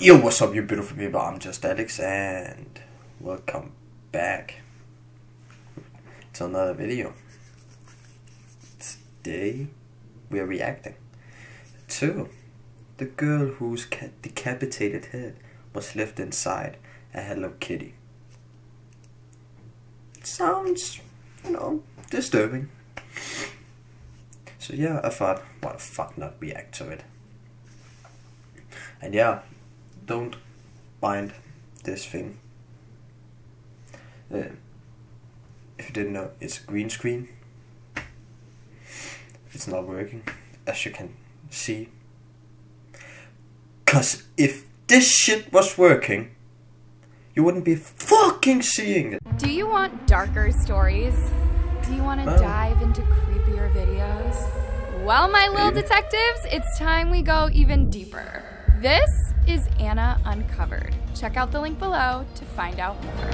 Yo, what's up, you beautiful people? I'm just Alex, and welcome back to another video. Today, we're reacting to the girl whose decapitated head was left inside a Hello Kitty. It sounds, disturbing. So yeah, I thought, why the fuck not react to it? And yeah, don't mind this thing. If you didn't know, it's a green screen. It's not working, as you can see. Cause if this shit was working, you wouldn't be fucking seeing it. Do you want darker stories? Do you want to dive into creepier videos? Well, my little detectives, it's time we go even deeper. This is Anna Uncovered. Check out the link below to find out more.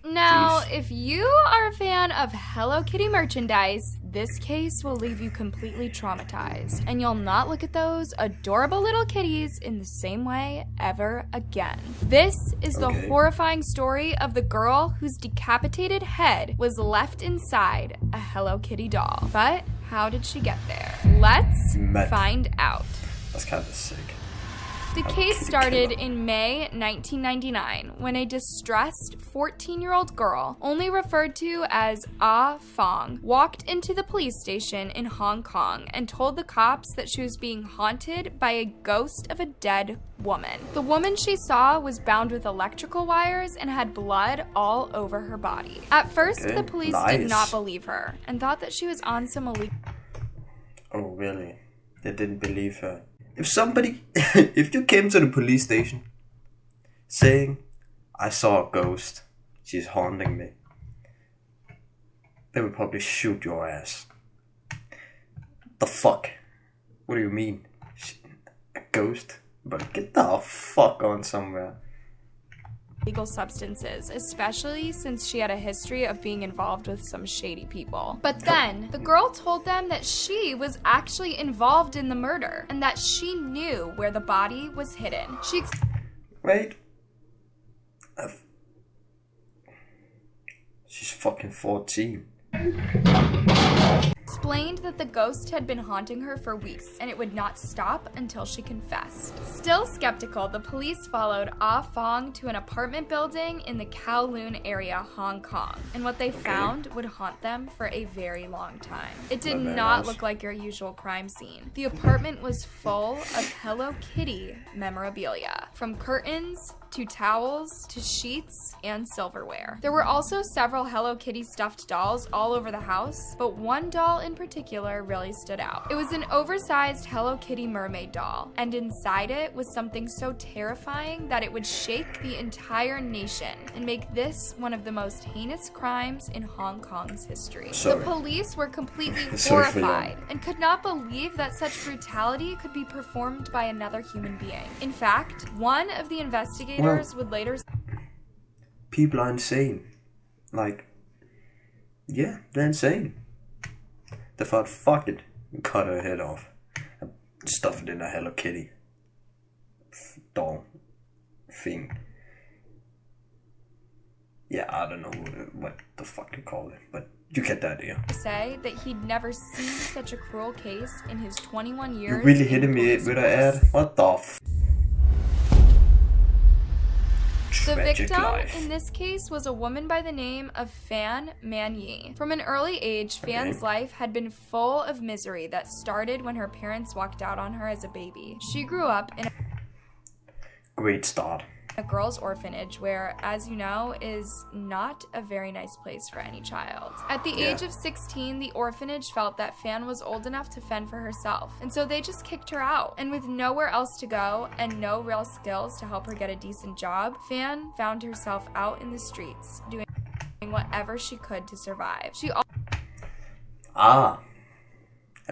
Now, if you are a fan of Hello Kitty merchandise, this case will leave you completely traumatized, and you'll not look at those adorable little kitties in the same way ever again. This is the horrifying story of the girl whose decapitated head was left inside a Hello Kitty doll. But how did she get there? Let's find out. That's kind of sick. The case started in May 1999 when a distressed 14-year-old girl, only referred to as Ah Fong, walked into the police station in Hong Kong and told the cops that she was being haunted by a ghost of a dead woman. The woman she saw was bound with electrical wires and had blood all over her body. At first, the police did not believe her and thought that she was on some illegal... Oh, really? They didn't believe her. If you came to the police station saying, I saw a ghost, she's haunting me, they would probably shoot your ass. The fuck? What do you mean? A ghost? But get the fuck on somewhere. Legal substances, especially since she had a history of being involved with some shady people. But then, the girl told them that she was actually involved in the murder and that she knew where the body was hidden. Wait. She's fucking 14. Explained that the ghost had been haunting her for weeks and it would not stop until she confessed. Still skeptical, the police followed Ah Fong to an apartment building in the Kowloon area, Hong Kong, and what they found would haunt them for a very long time. It did not look like your usual crime scene. The apartment was full of Hello Kitty memorabilia, from curtains to towels, to sheets, and silverware. There were also several Hello Kitty stuffed dolls all over the house, but one doll in particular really stood out. It was an oversized Hello Kitty mermaid doll, and inside it was something so terrifying that it would shake the entire nation and make this one of the most heinous crimes in Hong Kong's history. The police were completely horrified and could not believe that such brutality could be performed by another human being. In fact, one of the investigators would later... People are insane. Like, yeah, they're insane. They thought, fuck it, and cut her head off and stuff it in a Hello Kitty doll thing. Yeah, I don't know what the fuck you call it, but you get the idea. Say that he'd never seen such a cruel case in his 21 years. You really hitting me with an ad? What the f? The victim in this case was a woman by the name of Fan Man Yi. From an early age, Fan's life had been full of misery that started when her parents walked out on her as a baby. She grew up in great start. A girls' orphanage where, as you know, is not a very nice place for any child. At the age of 16, the orphanage felt that Fan was old enough to fend for herself, and so they just kicked her out. And with nowhere else to go and no real skills to help her get a decent job, Fan found herself out in the streets, doing whatever she could to survive.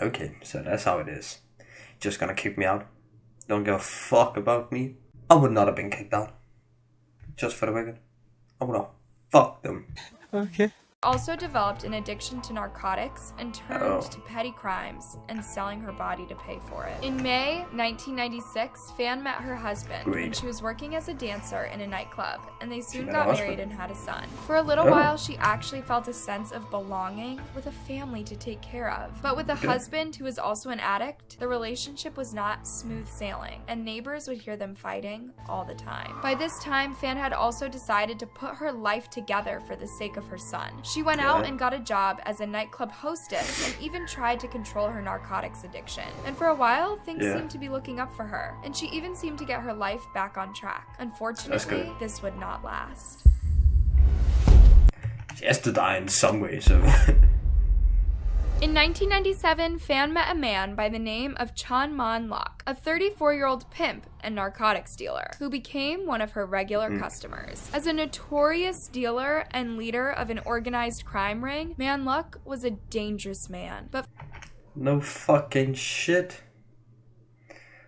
Okay, so that's how it is. Just gonna kick me out? Don't give a fuck about me? I would not have been kicked out. Just for the record, I would have fucked them. Okay. Also developed an addiction to narcotics and turned to petty crimes and selling her body to pay for it. In May 1996, Fan met her husband when she was working as a dancer in a nightclub, and they soon got married and had a son. For a little while, she actually felt a sense of belonging with a family to take care of. But with a husband who was also an addict, the relationship was not smooth sailing, and neighbors would hear them fighting all the time. By this time, Fan had also decided to put her life together for the sake of her son. She went out and got a job as a nightclub hostess and even tried to control her narcotics addiction. And for a while, things seemed to be looking up for her, and she even seemed to get her life back on track. Unfortunately, this would not last. She has to die in some way, so... In 1997, Fan met a man by the name of Chan Man Lok, a 34-year-old pimp and narcotics dealer, who became one of her regular customers. As a notorious dealer and leader of an organized crime ring, Man Lok was a dangerous man. But no fucking shit.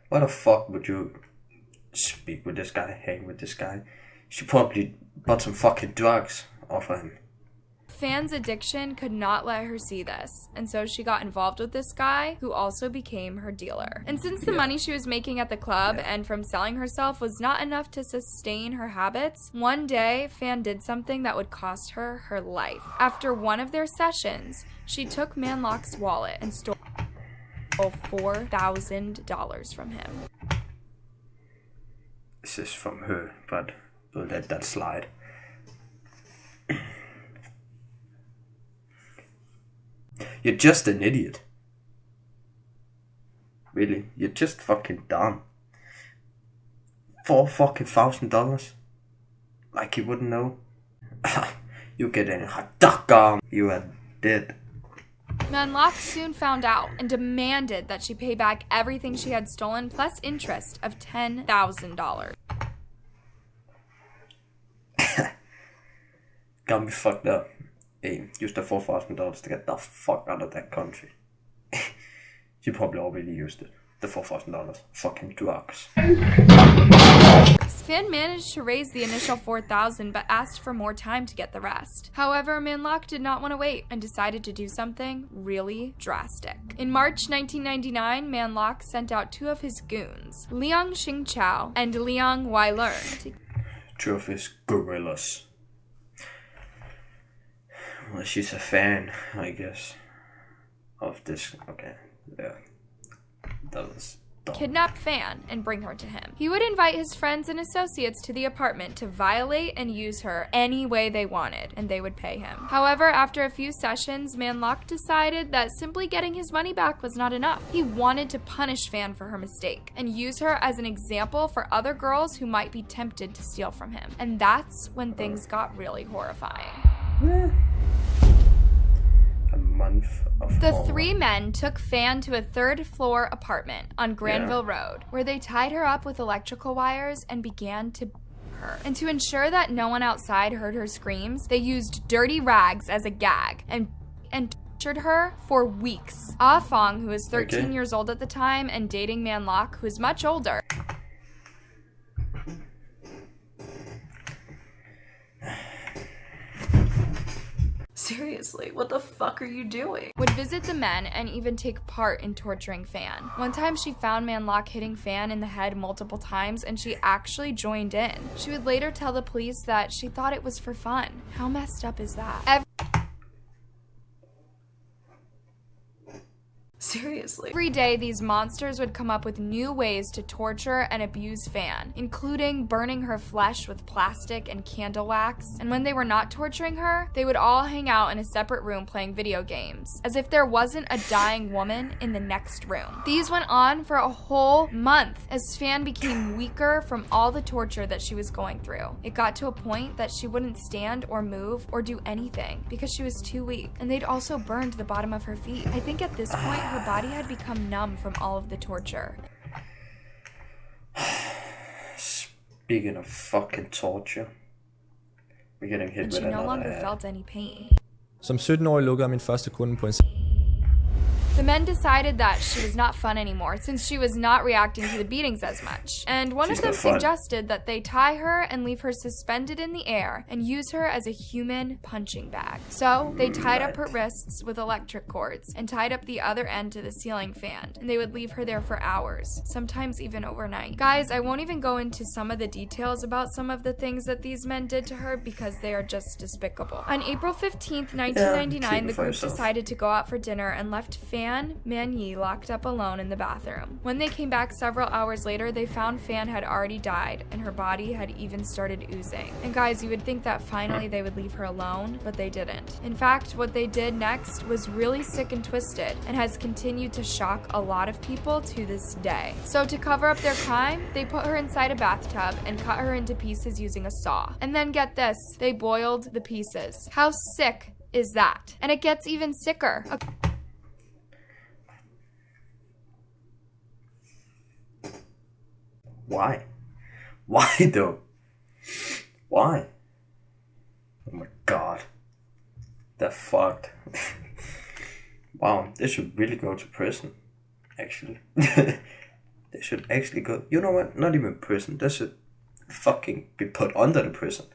Why the fuck would you speak with this guy, hang with this guy? She probably bought some fucking drugs off of him. Fan's addiction could not let her see this, and so she got involved with this guy who also became her dealer. And since the money she was making at the club and from selling herself was not enough to sustain her habits, one day Fan did something that would cost her her life. After one of their sessions, she took Man Lok's wallet and stole $4,000 from him. This is from her, but we'll let that slide. You're just an idiot. Really, you're just fucking dumb. $4,000? Like you wouldn't know? You get in hot dog. You are dead. Man Lok soon found out and demanded that she pay back everything she had stolen plus interest of $10,000. Got me fucked up. Hey, used the $4,000 to get the fuck out of that country. You probably already used it. The $4,000. Fucking drugs. Fan managed to raise the initial $4,000 but asked for more time to get the rest. However, Man Lok did not want to wait and decided to do something really drastic. In March 1999, Man Lok sent out two of his goons, Liang Xingqiao and Liang Weilern. Two of his gorillas. Well, she's a fan, I guess, of this. Okay, yeah. That was dumb. Kidnap Fan and bring her to him. He would invite his friends and associates to the apartment to violate and use her any way they wanted, and they would pay him. However, after a few sessions, Man Lok decided that simply getting his money back was not enough. He wanted to punish Fan for her mistake and use her as an example for other girls who might be tempted to steal from him. And that's when things got really horrifying. A month of The horror. three men took Fan to a third-floor apartment on Granville Road, where they tied her up with electrical wires and began to her. And to ensure that no one outside heard her screams, they used dirty rags as a gag and tortured her for weeks. Ah Fong, who was 13 years old at the time and dating Man Lok, who is much older, Seriously, what the fuck are you doing? would visit the men and even take part in torturing Fan. One time she found Man Lok hitting Fan in the head multiple times and she actually joined in. She would later tell the police that she thought it was for fun. How messed up is that? Seriously. Every day, these monsters would come up with new ways to torture and abuse Fan, including burning her flesh with plastic and candle wax. And when they were not torturing her, they would all hang out in a separate room playing video games, as if there wasn't a dying woman in the next room. These went on for a whole month as Fan became weaker from all the torture that she was going through. It got to a point that she wouldn't stand or move or do anything because she was too weak. And they'd also burned the bottom of her feet. I think at this point, her body had become numb from all of the torture. Speaking of fucking torture, we're getting hit And with she no another longer ad. felt any pain. Som 17-årig lukkede jeg min første kunde på en The The men decided that she was not fun anymore since she was not reacting to the beatings as much. And one of them suggested that they tie her and leave her suspended in the air and use her as a human punching bag. So they tied up her wrists with electric cords and tied up the other end to the ceiling fan, and they would leave her there for hours, sometimes even overnight. Guys, I won't even go into some of the details about some of the things that these men did to her because they are just despicable. On April 15th, 1999, the group decided to go out for dinner and left Fan Man-yi locked up alone in the bathroom. When they came back several hours later, they found Fan had already died and her body had even started oozing. And guys, you would think that finally they would leave her alone, but they didn't. In fact, what they did next was really sick and twisted and has continued to shock a lot of people to this day. So to cover up their crime, they put her inside a bathtub and cut her into pieces using a saw. And then get this, they boiled the pieces. How sick is that? And it gets even sicker. Why? Why though? Why? Oh my god. They're fucked. Wow, they should really go to prison. Actually. They should actually go. You know what? Not even prison. They should fucking be put under the prison.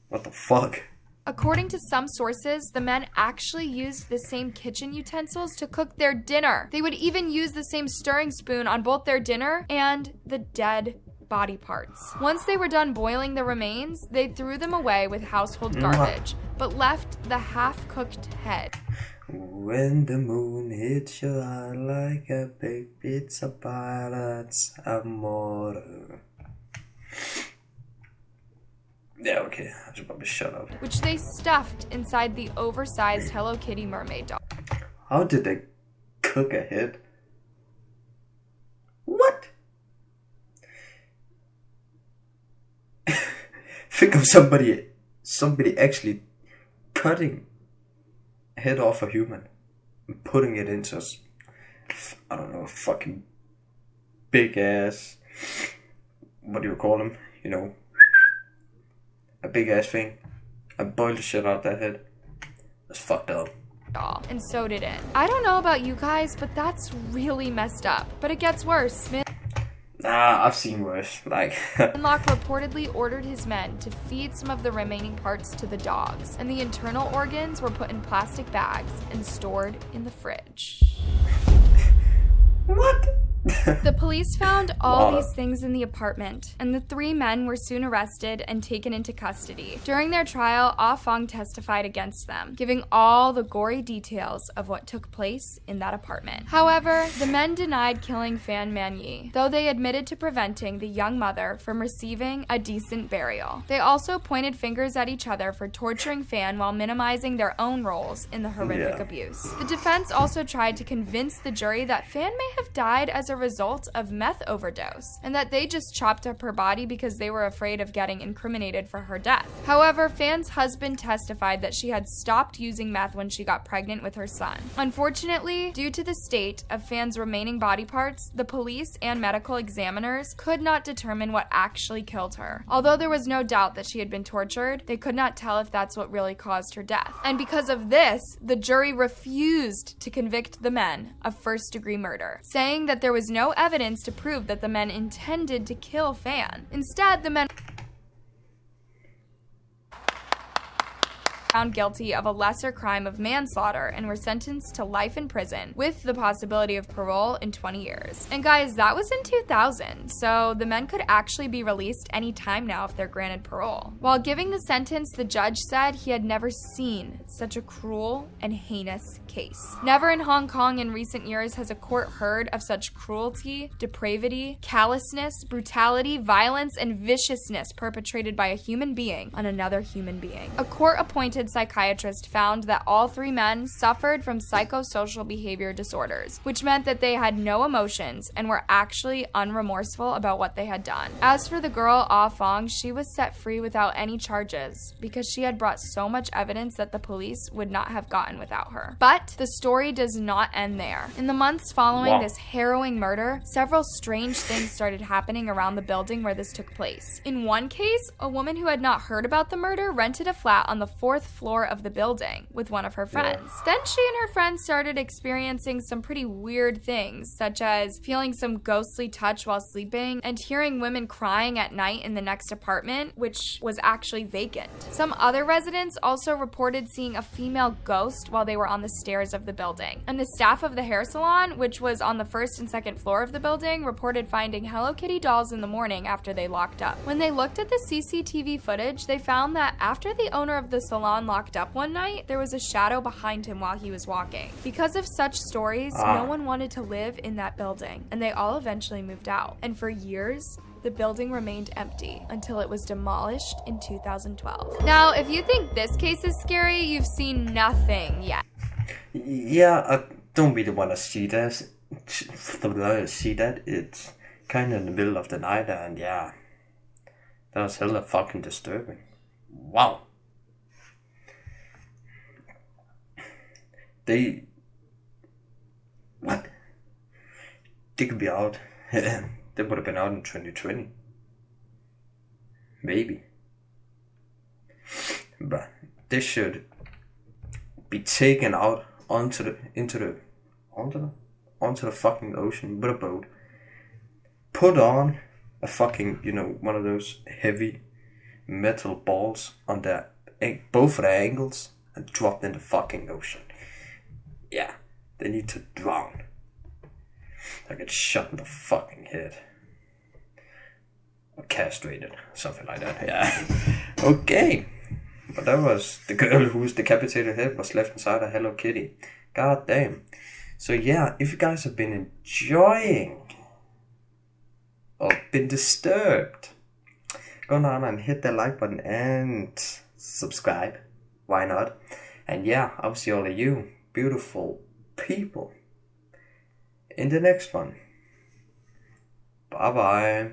What the fuck? According to some sources, the men actually used the same kitchen utensils to cook their dinner. They would even use the same stirring spoon on both their dinner and the dead body parts. Once they were done boiling the remains, they threw them away with household garbage, but left the half-cooked head. When the moon hits your eye like a big pizza pie, that's amore. Yeah, okay, I should probably shut up. Which they stuffed inside the oversized Hello Kitty mermaid doll. How did they cook a head? What? Think of somebody actually cutting a head off a human and putting it into I don't know, a fucking big ass, what do you call them? You know, a big ass thing. I boiled the shit out that head. That's fucked up. And so did it. I don't know about you guys, but that's really messed up. But it gets worse. Nah, I've seen worse. Like Locke reportedly ordered his men to feed some of the remaining parts to the dogs, and the internal organs were put in plastic bags and stored in the fridge. What? The police found all these things in the apartment, and the three men were soon arrested and taken into custody. During their trial, Ah Fong testified against them, giving all the gory details of what took place in that apartment. However, the men denied killing Fan Man-yi, though they admitted to preventing the young mother from receiving a decent burial. They also pointed fingers at each other for torturing Fan while minimizing their own roles in the horrific abuse. The defense also tried to convince the jury that Fan may have died as a result of meth overdose, and that they just chopped up her body because they were afraid of getting incriminated for her death. However, Fan's husband testified that she had stopped using meth when she got pregnant with her son. Unfortunately, due to the state of Fan's remaining body parts, the police and medical examiners could not determine what actually killed her. Although there was no doubt that she had been tortured, they could not tell if that's what really caused her death. And because of this, the jury refused to convict the men of first-degree murder, saying that there was no evidence to prove that the men intended to kill Fan. Instead, the men found guilty of a lesser crime of manslaughter and were sentenced to life in prison with the possibility of parole in 20 years. And guys, that was in 2000, so the men could actually be released any time now if they're granted parole. While giving the sentence, the judge said he had never seen such a cruel and heinous case. Never in Hong Kong in recent years has a court heard of such cruelty, depravity, callousness, brutality, violence, and viciousness perpetrated by a human being on another human being. A court-appointed psychiatrist found that all three men suffered from psychosocial behavior disorders, which meant that they had no emotions and were actually unremorseful about what they had done. As for the girl, Ah Fong, she was set free without any charges because she had brought so much evidence that the police would not have gotten without her. But the story does not end there. In the months following this harrowing murder, several strange things started happening around the building where this took place. In one case, a woman who had not heard about the murder rented a flat on the 4th floor of the building with one of her friends. Then she and her friends started experiencing some pretty weird things, such as feeling some ghostly touch while sleeping and hearing women crying at night in the next apartment, which was actually vacant. Some other residents also reported seeing a female ghost while they were on the stairs of the building. And the staff of the hair salon, which was on the first and second floor of the building, reported finding Hello Kitty dolls in the morning after they locked up. When they looked at the CCTV footage, they found that after the owner of the salon locked up one night, there was a shadow behind him while he was walking. Because of such stories, no one wanted to live in that building, and they all eventually moved out. And for years, the building remained empty until it was demolished in 2012. Now, if you think this case is scary, you've seen nothing yet. Yeah, I don't really want to see that. It's kind of in the middle of the night, and yeah, that was hella fucking disturbing. Wow. What? They could be out. They would have been out in 2020. Maybe. But they should be taken out onto the fucking ocean with a boat. Put on a fucking, one of those heavy metal balls on both of their ankles and dropped in the fucking ocean. Yeah, they need to drown. Or get shot in the fucking head. Or castrated, something like that, yeah. Okay. But that was the girl whose decapitated head was left inside a Hello Kitty. God damn. So yeah, if you guys have been enjoying or been disturbed, go on and hit that like button and subscribe. Why not? And yeah, I'll see all of you beautiful people in the next one. Bye bye.